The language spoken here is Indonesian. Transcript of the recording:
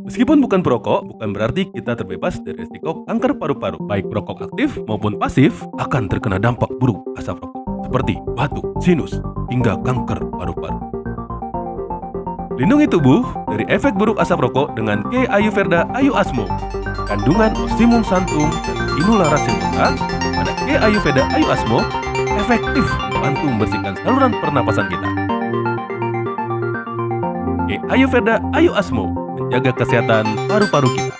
Meskipun bukan perokok, bukan berarti kita terbebas dari risiko kanker paru-paru. Baik perokok aktif maupun pasif akan terkena dampak buruk asap rokok, seperti batuk, sinus, hingga kanker paru-paru. Lindungi tubuh dari efek buruk asap rokok dengan K Ayurveda Ayu Asmo. Kandungan Osimum Santum dan Inula Racemosa pada K Ayurveda Ayu Asmo efektif membantu membersihkan saluran pernapasan kita. K Ayurveda Ayu Asmo menjaga kesehatan paru-paru kita.